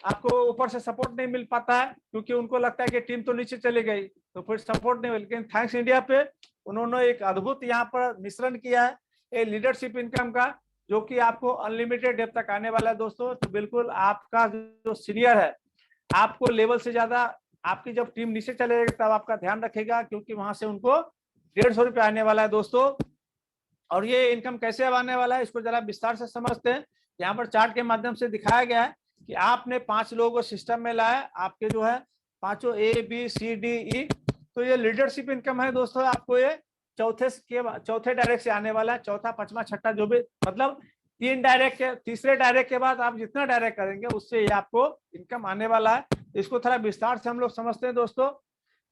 आपको ऊपर से सपोर्ट नहीं मिल पाता है, क्योंकि उनको लगता है कि टीम तो नीचे चली गई तो फिर सपोर्ट नहीं मिल। लेकिन थैंक्स इंडिया पे उन्होंने एक अद्भुत यहाँ पर मिश्रण किया है ये लीडरशिप इनकम का, जो कि आपको अनलिमिटेड डेप तक आने वाला है दोस्तों। तो बिल्कुल आपका जो सीनियर है, आपको लेवल से ज्यादा आपकी जब टीम नीचे चलेगी तब आपका ध्यान रखेगा, क्योंकि वहां से उनको 150 रुपये आने वाला है दोस्तों। और ये इनकम कैसे अब आने वाला है, इसको जरा विस्तार से समझते हैं। यहाँ पर चार्ट के माध्यम से दिखाया गया है कि आपने 5 लोगों को सिस्टम में लाया, आपके जो है पांचों ABCDE, तो ये लीडरशिप इनकम है दोस्तों। आपको ये चौथे डायरेक्ट से आने वाला है, चौथा पांचवा छठा जो भी, मतलब 3 डायरेक्ट के, तीसरे डायरेक्ट के बाद आप जितना डायरेक्ट करेंगे उससे ये आपको इनकम आने वाला है। इसको थोड़ा विस्तार से हम लोग समझते हैं दोस्तों,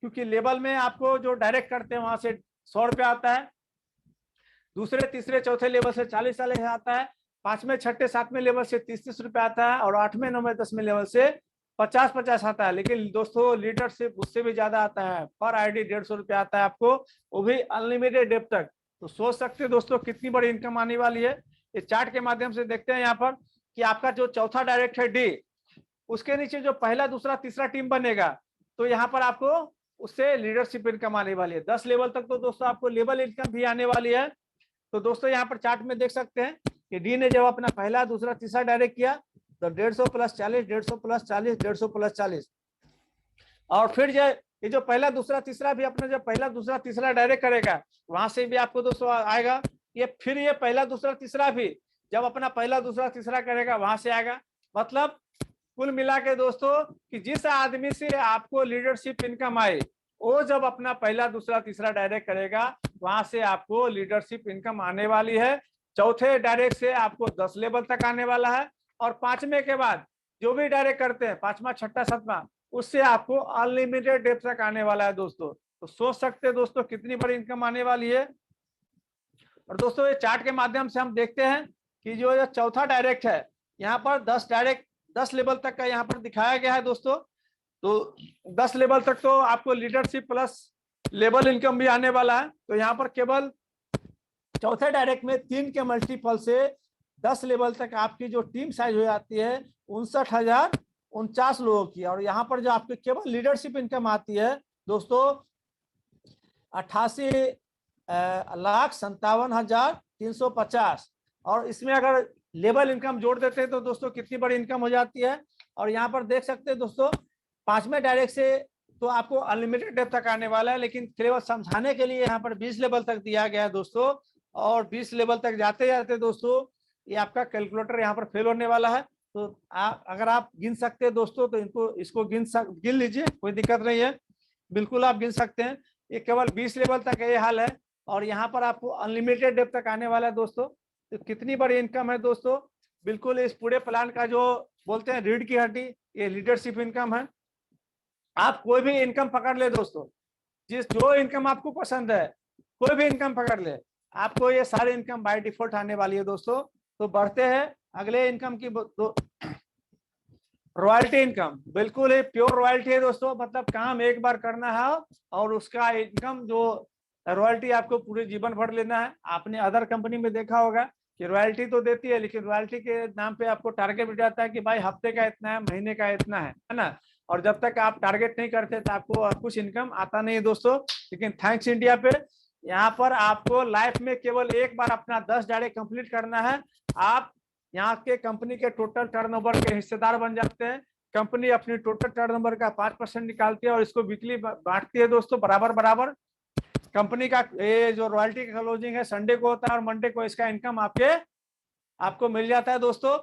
क्योंकि लेवल में आपको जो डायरेक्ट करते हैं वहां से 100 रुपये आता है, दूसरे तीसरे चौथे लेवल से 40 आता है, पांचवें छठे सातवें लेवल से 30 रुपये आता है, और 8वें 9वें 10वें लेवल से 50 आता है। लेकिन दोस्तों लीडरशिप उससे भी ज्यादा आता है, पर आईडी 150 रुपये आता है आपको, वो भी अनलिमिटेड डेप तक। तो सोच सकते हैं दोस्तों कितनी बड़ी इनकम आने वाली है। इस चार्ट के माध्यम से देखते हैं यहाँ पर कि आपका जो चौथा डायरेक्ट है D, उसके नीचे जो पहला दूसरा तीसरा टीम बनेगा, तो यहाँ पर आपको उससे लीडरशिप इनकम आने वाली है 10 लेवल तक। तो दोस्तों आपको लेवल इनकम भी आने वाली है। तो दोस्तों यहाँ पर चार्ट में देख सकते हैं कि डी ने जब अपना पहला दूसरा तीसरा डायरेक्ट किया तो 150 प्लस 40, 150 प्लस 40, 150 प्लस 40, और फिर ये जो पहला दूसरा तीसरा भी अपना जब पहला दूसरा तीसरा डायरेक्ट करेगा वहां से भी आपको दोस्तों आएगा ये, फिर ये पहला दूसरा तीसरा भी जब अपना पहला दूसरा तीसरा करेगा वहां से आएगा। मतलब कुल मिला के दोस्तों कि जिस आदमी से आपको लीडरशिप इनकम आए, वो जब अपना पहला दूसरा तीसरा डायरेक्ट करेगा वहां से आपको लीडरशिप इनकम आने वाली है। चौथे डायरेक्ट से आपको 10 लेवल तक आने वाला है, और पांचवें के बाद जो भी डायरेक्ट करते हैं, पांचवा छठा सातवां, उससे आपको अनलिमिटेड डेप तक आने वाला है दोस्तों। तो सोच सकते हैं दोस्तों कितनी बड़ी इनकम आने वाली है। और दोस्तों ये चार्ट के माध्यम से हम देखते हैं कि जो चौथा डायरेक्ट है यहाँ पर 10 लेवल तक का यहाँ पर दिखाया गया है दोस्तों। तो 10 लेवल तक तो आपको लीडरशिप प्लस लेवल इनकम भी आने वाला है। तो यहाँ पर केवल चौथे डायरेक्ट में 3 के मल्टीपल से 10 लेवल तक आपकी जो टीम साइज हो जाती है 59,049 लोगों की, और यहाँ पर जो आपकी केवल लीडरशिप इनकम आती है दोस्तों 88,57,350, और इसमें अगर लेवल इनकम जोड़ देते हैं तो दोस्तों कितनी बड़ी इनकम हो जाती है। और यहाँ पर देख सकते हैं दोस्तों पांचवें डायरेक्ट से तो आपको अनलिमिटेड डेप तक आने वाला है, लेकिन केवल समझाने के लिए यहाँ पर 20 लेवल तक दिया गया है दोस्तों। और 20 लेवल तक जाते जाते दोस्तों ये आपका कैलकुलेटर यहाँ पर फेल होने वाला है। तो अगर आप गिन सकते हैं दोस्तों तो इसको गिन लीजिए, कोई दिक्कत नहीं है, बिल्कुल आप गिन सकते हैं। ये केवल 20 लेवल तक ये हाल है, और यहाँ पर आपको अनलिमिटेड डेप तक आने वाला है दोस्तों। तो कितनी बड़ी इनकम है दोस्तों, बिल्कुल इस पूरे प्लान का जो बोलते हैं रीढ़ की हड्डी, ये लीडरशिप इनकम है। आप कोई भी इनकम पकड़ ले दोस्तों, जो इनकम आपको पसंद है, कोई भी इनकम पकड़ ले, आपको ये सारी इनकम बाय डिफॉल्ट आने वाली है दोस्तों। तो बढ़ते हैं अगले इनकम की, रॉयल्टी इनकम। बिल्कुल ये प्योर रॉयल्टी है दोस्तों, मतलब काम एक बार करना है और उसका इनकम जो रॉयल्टी आपको पूरे जीवन भर लेना है। आपने अदर कंपनी में देखा होगा कि रॉयल्टी तो देती है, लेकिन रॉयल्टी के नाम पे आपको टारगेट मिल जाता है कि भाई हफ्ते का इतना है, महीने का इतना है ना। और जब तक आप टारगेट नहीं करते तो आपको कुछ इनकम आता नहीं है दोस्तों। लेकिन थैंक्स इंडिया पे यहाँ पर आपको लाइफ में केवल एक बार अपना 10 डायरेक्ट कंप्लीट करना है, आप यहाँ के कंपनी के टोटल टर्नओवर के हिस्सेदार बन जाते हैं। कंपनी अपनी टोटल टर्नओवर का 5% निकालती है और इसको वीकली बांटती है दोस्तों, बराबर बराबर। कंपनी का ये जो रॉयल्टी का क्लोजिंग है संडे को होता है और मंडे को इसका इनकम आपको मिल जाता है दोस्तों।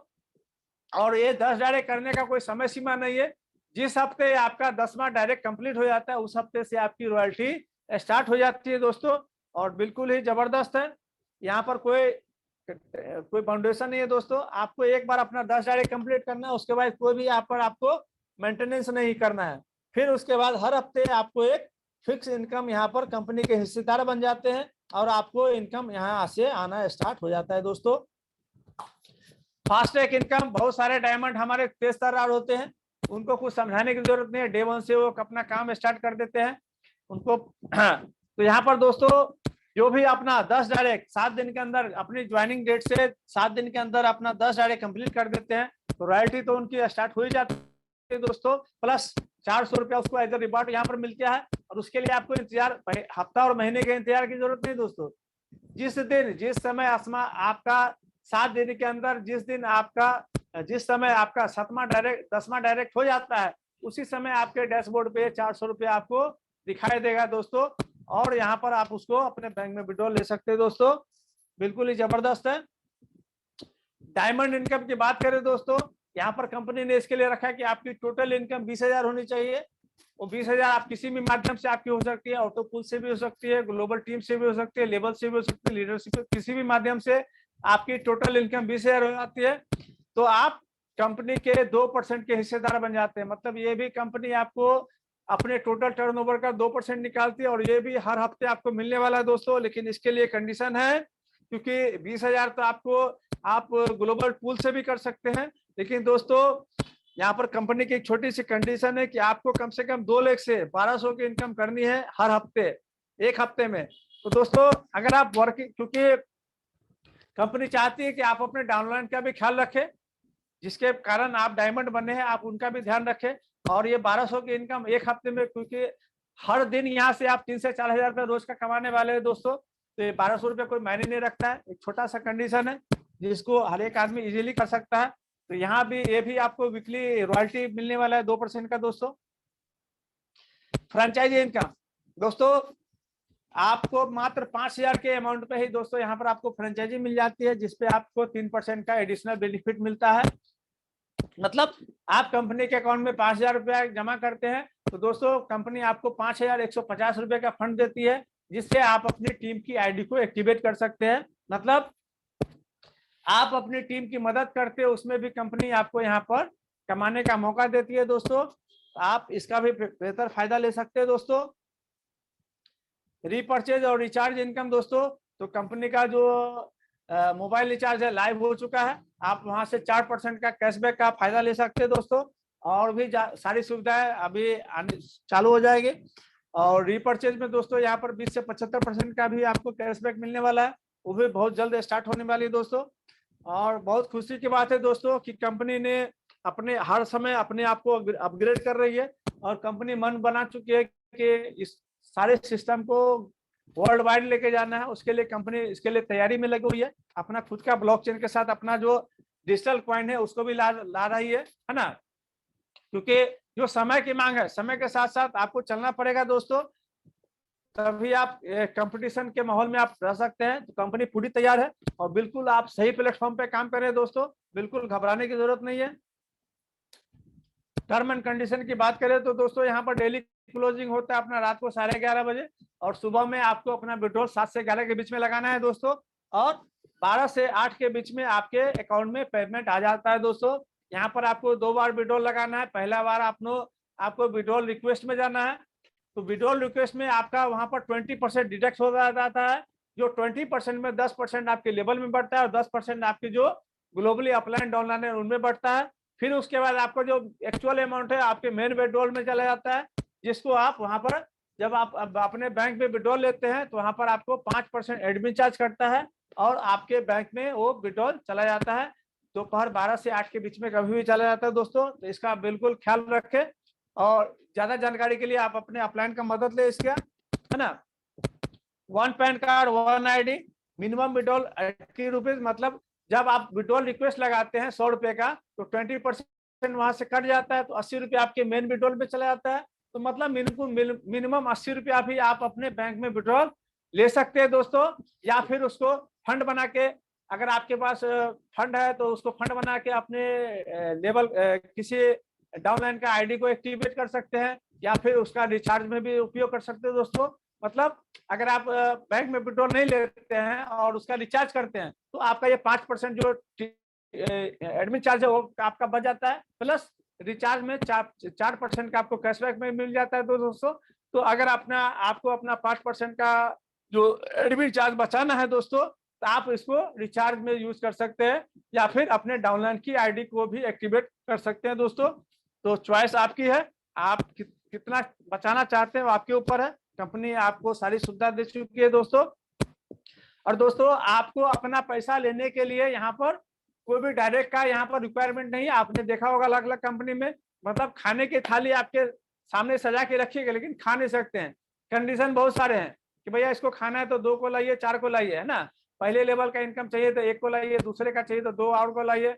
और ये 10 डायरेक्ट करने का कोई समय सीमा नहीं है, जिस हफ्ते आपका 10वां डायरेक्ट कंप्लीट हो जाता है उस हफ्ते से आपकी रॉयल्टी स्टार्ट हो जाती है दोस्तों। और बिल्कुल ही जबरदस्त है, यहाँ पर कोई फाउंडेशन नहीं है दोस्तों। आपको एक बार अपना 10 डायरेक्ट कंप्लीट करना है, उसके बाद कोई भी यहाँ पर आपको मेंटेनेंस नहीं करना है। फिर उसके बाद हर हफ्ते आपको एक फिक्स इनकम यहाँ पर कंपनी के हिस्सेदार बन जाते हैं और आपको इनकम यहाँ से आना स्टार्ट हो जाता है दोस्तों। फास्ट ट्रैक इनकम, बहुत सारे डायमंड हमारे तेज तर्रार होते हैं, उनको कुछ समझाने की जरूरत नहीं है, डे 1 से वो अपना काम स्टार्ट कर देते हैं उनको। तो यहाँ पर दोस्तों जो भी अपना 10 डायरेक्ट 7 दिन के अंदर अपनी ज्वाइनिंग डेट से 7 दिन के अंदर अपना 10 डायरेक्ट कंप्लीट कर देते हैं, तो रॉयल्टी तो उनकी स्टार्ट हो ही जाती है दोस्तों, प्लस 400 रुपया उसको एज ए रिवॉर्ड यहाँ पर मिलता है। और उसके लिए आपको इंतजार हफ्ता और महीने के इंतजार की जरूरत नहीं दोस्तों। जिस समय आपका 7 दिन के अंदर जिस समय आपका 7वां डायरेक्ट 10वां डायरेक्ट हो जाता है, उसी समय आपके डैशबोर्ड पे 400 रुपये आपको दिखाई देगा दोस्तों, और यहाँ पर आप उसको अपने बैंक में विड्रॉल ले सकते हैं दोस्तों। बिल्कुल ही जबरदस्त है। डायमंड इनकम की बात करें दोस्तों, यहाँ पर कंपनी ने इसके लिए रखा है कि आपकी टोटल इनकम 20,000 होनी चाहिए। वो 20,000 आप किसी भी माध्यम से आपकी हो सकती है, ऑटो पुल से भी हो सकती है, ग्लोबल टीम से भी हो सकती है, लेवल से भी हो सकती है, लीडरशिप, किसी भी माध्यम से आपकी टोटल इनकम 20,000 हो जाती है, तो आप कंपनी के 2% के हिस्सेदार बन जाते हैं। मतलब ये भी कंपनी आपको अपने टोटल टर्नओवर का 2% निकालती है, और ये भी हर हफ्ते आपको मिलने वाला है दोस्तों। लेकिन इसके लिए कंडीशन है, क्योंकि 20,000 तो आप ग्लोबल पूल से भी कर सकते हैं, लेकिन दोस्तों यहाँ पर कंपनी की एक छोटी सी कंडीशन है कि आपको कम से कम 2 लाख से 1200 की इनकम करनी है हर हफ्ते, एक हफ्ते में। तो दोस्तों अगर आप वर्किंग, क्योंकि कंपनी चाहती है कि आप अपने डाउनलाइन का भी ख्याल रखें, जिसके कारण आप डायमंड बने हैं, आप उनका भी ध्यान रखें। और ये 1200 की इनकम एक हफ्ते में, क्योंकि हर दिन यहाँ से आप 3 से 4,000 रुपये रोज का कमाने वाले हैं दोस्तों, तो ये 1200 रुपये कोई मायने नहीं रखता है। एक छोटा सा कंडीशन है जिसको हर एक आदमी इजीली कर सकता है। तो यहाँ भी ये भी आपको वीकली रॉयल्टी मिलने वाला है 2% का दोस्तों। फ्रेंचाइजी इनकम दोस्तों, आपको मात्र 5,000 के अमाउंट पे ही दोस्तों यहाँ पर आपको फ्रेंचाइजी मिल जाती है, जिसपे आपको 3% का एडिशनल बेनिफिट मिलता है। मतलब आप कंपनी के अकाउंट में 5,000 रुपया जमा करते हैं, तो दोस्तों कंपनी आपको 5,150 रुपये का फंड देती है, जिससे आप अपनी टीम की आईडी को एक्टिवेट कर सकते हैं। मतलब आप अपनी टीम की मदद करते हो, उसमें भी कंपनी आपको यहाँ पर कमाने का मौका देती है दोस्तों। आप इसका भी बेहतर फायदा ले सकते हैं दोस्तों। रीपरचेज और रिचार्ज इनकम दोस्तों, तो कंपनी का जो मोबाइल रिचार्ज है लाइव हो चुका है, आप वहां से 4% का कैशबैक का फायदा ले सकते हैं दोस्तों। और भी सारी सुविधाएं अभी चालू हो जाएगी। और रीपरचेज में दोस्तों यहाँ पर 20 से 75% का भी आपको कैशबैक मिलने वाला है, वो भी बहुत जल्द स्टार्ट होने वाली है दोस्तों। और बहुत खुशी की बात है दोस्तों कि कंपनी ने अपने हर समय अपने आप को अपग्रेड कर रही है, और कंपनी मन बना चुकी है कि इस सारे सिस्टम को वर्ल्ड वाइड लेके जाना है। उसके लिए कंपनी इसके लिए तैयारी में लगी हुई है, अपना खुद का ब्लॉकचेन के साथ अपना जो डिजिटल कॉइन है उसको भी ला रही है ना, क्योंकि जो समय की मांग है, समय के साथ साथ आपको चलना पड़ेगा दोस्तों, तभी आप कंपटीशन के माहौल में आप रह सकते हैं। तो कंपनी पूरी तैयार है, और बिल्कुल आप सही प्लेटफॉर्म पे काम करें दोस्तों, बिल्कुल घबराने की जरूरत नहीं है। टर्म एंड कंडीशन की बात करें तो दोस्तों यहाँ पर डेली क्लोजिंग होता है अपना रात को 11:30 बजे, और सुबह में आपको अपना विड्रॉल 7 से 11 के बीच में लगाना है दोस्तों, और 12 से 8 के बीच में आपके अकाउंट में पेमेंट आ जाता है दोस्तों। यहाँ पर आपको 2 बार विड्रॉल लगाना है। पहला बार आपको विड्रॉल रिक्वेस्ट में जाना है, तो विड्रॉल रिक्वेस्ट में आपका वहां पर 20% डिडक्ट हो जाता है, जो 20% में 10% आपके लेवल में बढ़ता है, और 10% आपके जो ग्लोबली अपलाइन डाउनलाइन है उनमें बढ़ता है। फिर उसके बाद आपका जो एक्चुअल अमाउंट है आपके मेन विड्रॉल में चला जाता है, जिसको आप वहां पर जब आप अपने बैंक में विड्रॉल लेते हैं तो वहां पर आपको 5% एडमिन चार्ज करता है, और आपके बैंक में वो विड्रॉल चला जाता है। दोपहर 12 से 8 के बीच में कभी भी चला जाता है दोस्तों, तो इसका बिल्कुल ख्याल रखें। और ज्यादा जानकारी के लिए आप अपने अपलाइन का मदद ले इसका, है ना। 1 pan card 1 ID, minimum withdrawal 80 rupees. मतलब जब आप विड्रॉल रिक्वेस्ट लगाते हैं 100 रुपए का, तो 20% वहां से कट जाता है, तो 80 रुपये आपके मेन विड्रॉल में चला जाता है। तो मतलब मिनिमम 80 रुपया भी आप अपने बैंक में विड्रॉल ले सकते हैं दोस्तों। या फिर उसको फंड बना के, अगर आपके पास फंड है तो उसको फंड बना के अपने लेवल किसी डाउनलाइन का आईडी को एक्टिवेट कर सकते हैं, या फिर उसका रिचार्ज में भी उपयोग कर सकते हैं दोस्तों। मतलब अगर आप बैंक में विड्रॉल नहीं लेते हैं और उसका रिचार्ज करते हैं, तो आपका ये 5% जो एडमिन चार्ज है वो आपका बच जाता है, प्लस रिचार्ज में 4% का आपको कैशबैक में मिल जाता है दोस्तों। तो अगर आपको अपना 5% का जो एडमिन चार्ज बचाना है दोस्तों, तो आप इसको रिचार्ज में यूज कर सकते हैं या फिर अपने डाउनलाइन की आईडी को भी एक्टिवेट कर सकते हैं दोस्तों। तो चॉइस आपकी है, आप कितना बचाना चाहते हैं वो आपके ऊपर है। कंपनी आपको सारी सुविधा दे चुकी है दोस्तों। और दोस्तों आपको अपना पैसा लेने के लिए यहाँ पर कोई भी डायरेक्ट का यहाँ पर रिक्वायरमेंट नहीं है। आपने देखा होगा अलग अलग कंपनी में, मतलब खाने की थाली आपके सामने सजा के रखिएगा लेकिन खा नहीं सकते हैं। कंडीशन बहुत सारे हैं कि भैया इसको खाना है तो 2 को लाइए, 4 को लाइए, है ना। पहले लेवल का इनकम चाहिए तो 1 को लाइए, दूसरे का चाहिए तो 2 और को लाइए,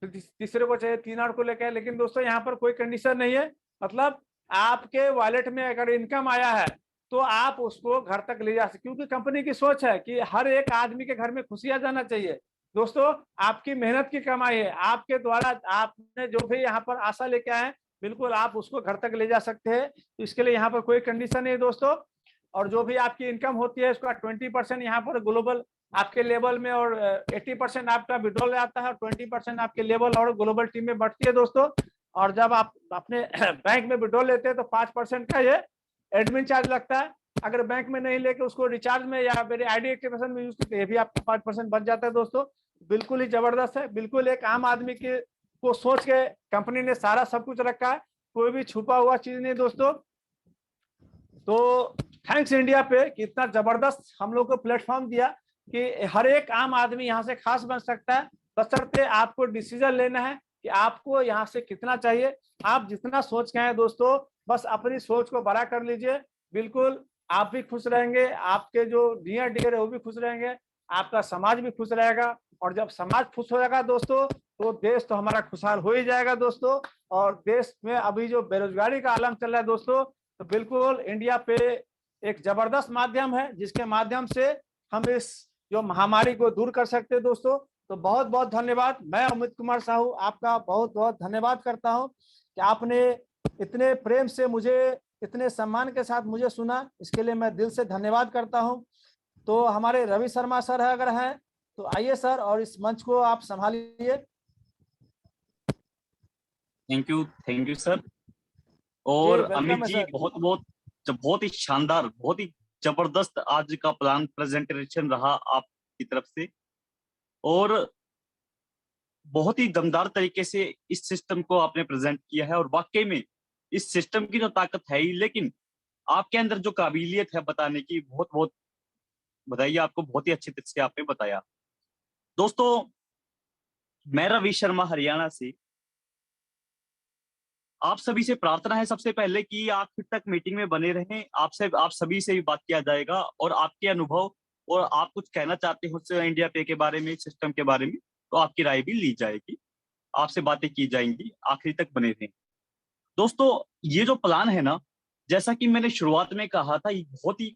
फिर तीसरे को चाहिए 3 और को लेकर। लेकिन दोस्तों यहाँ पर कोई कंडीशन नहीं है, मतलब आपके वॉलेट में अगर इनकम आया है तो आप उसको घर तक ले जा सकते, क्योंकि कंपनी की सोच है कि हर एक आदमी के घर में खुशियां जाना चाहिए। दोस्तों आपकी मेहनत की कमाई है, आपके द्वारा आपने जो भी यहाँ पर आशा लेके आए बिल्कुल आप उसको घर तक ले जा सकते हैं। तो इसके लिए यहाँ पर कोई कंडीशन नहीं है दोस्तों। और जो भी आपकी इनकम होती है उसका 20% यहाँ पर ग्लोबल आपके लेवल में और 80% आपका विड्रॉल आता है और 20% आपके लेवल और ग्लोबल टीम में बढ़ती है दोस्तों। और जब आप अपने बैंक में विड्रॉल लेते हैं तो 5% का ये एडमिन चार्ज लगता है। अगर बैंक में नहीं लेके उसको रिचार्ज में या मेरे आईडी एक्टिवेशन में यूज करते हैं, ये भी आपको 5% बच जाता है दोस्तों। बिल्कुल ही जबरदस्त है, बिल्कुल एक आम आदमी के को सोच के कंपनी ने सारा सब कुछ रखा है, कोई भी छुपा हुआ चीज नहीं दोस्तों। तो थैंक्स इंडिया पे कि इतना जबरदस्त हम लोग को प्लेटफॉर्म दिया कि हर एक आम आदमी यहाँ से खास बन सकता है, बशर्ते आपको डिसीजन लेना है कि आपको यहाँ से कितना चाहिए। आप जितना सोच के आए दोस्तों बस अपनी सोच को बड़ा कर लीजिए, बिल्कुल आप भी खुश रहेंगे, आपके जो नियर डियर है वो भी खुश रहेंगे, आपका समाज भी खुश रहेगा। और जब समाज खुश हो जाएगा दोस्तों तो देश तो हमारा खुशहाल हो ही जाएगा दोस्तों। और देश में अभी जो बेरोजगारी का आलम चल रहा है दोस्तों, तो बिल्कुल इंडिया पे एक जबरदस्त माध्यम है जिसके माध्यम से हम इस जो महामारी को दूर कर सकते हैं दोस्तों। तो बहुत बहुत धन्यवाद। मैं अमित कुमार साहू आपका बहुत बहुत धन्यवाद करता हूं कि आपने इतने प्रेम से मुझे, इतने सम्मान के साथ मुझे सुना, इसके लिए मैं दिल से धन्यवाद करता हूं। तो हमारे रवि शर्मा सर है अगर हैं तो आइए सर और इस मंच को आप संभालिए। Thank you sir. जी और अमित वेलकम है जी सर। बहुत ही शानदार, बहुत ही जबरदस्त आज का प्लान प्रेजेंटेशन रहा आपकी तरफ से। और बहुत ही दमदार तरीके से इस सिस्टम को आपने प्रेजेंट किया है। और वाकई में इस सिस्टम की तो ताकत है ही, लेकिन आपके अंदर जो काबिलियत है बताने की, बहुत बहुत बधाई आपको, बहुत ही अच्छे तरीके से आपने बताया। दोस्तों मैं रवि शर्मा हरियाणा से, आप सभी से प्रार्थना है सबसे पहले कि आखिर तक मीटिंग में बने रहें। आप सभी से भी बात किया जाएगा और आपके अनुभव और आप कुछ कहना चाहते हो इंडिया पे के बारे में, सिस्टम के बारे में, तो आपकी राय भी ली जाएगी, आपसे बातें की जाएंगी। आखिर तक बने रहें दोस्तों। ये जो प्लान है ना, जैसा कि मैंने शुरुआत में कहा था, ये बहुत ही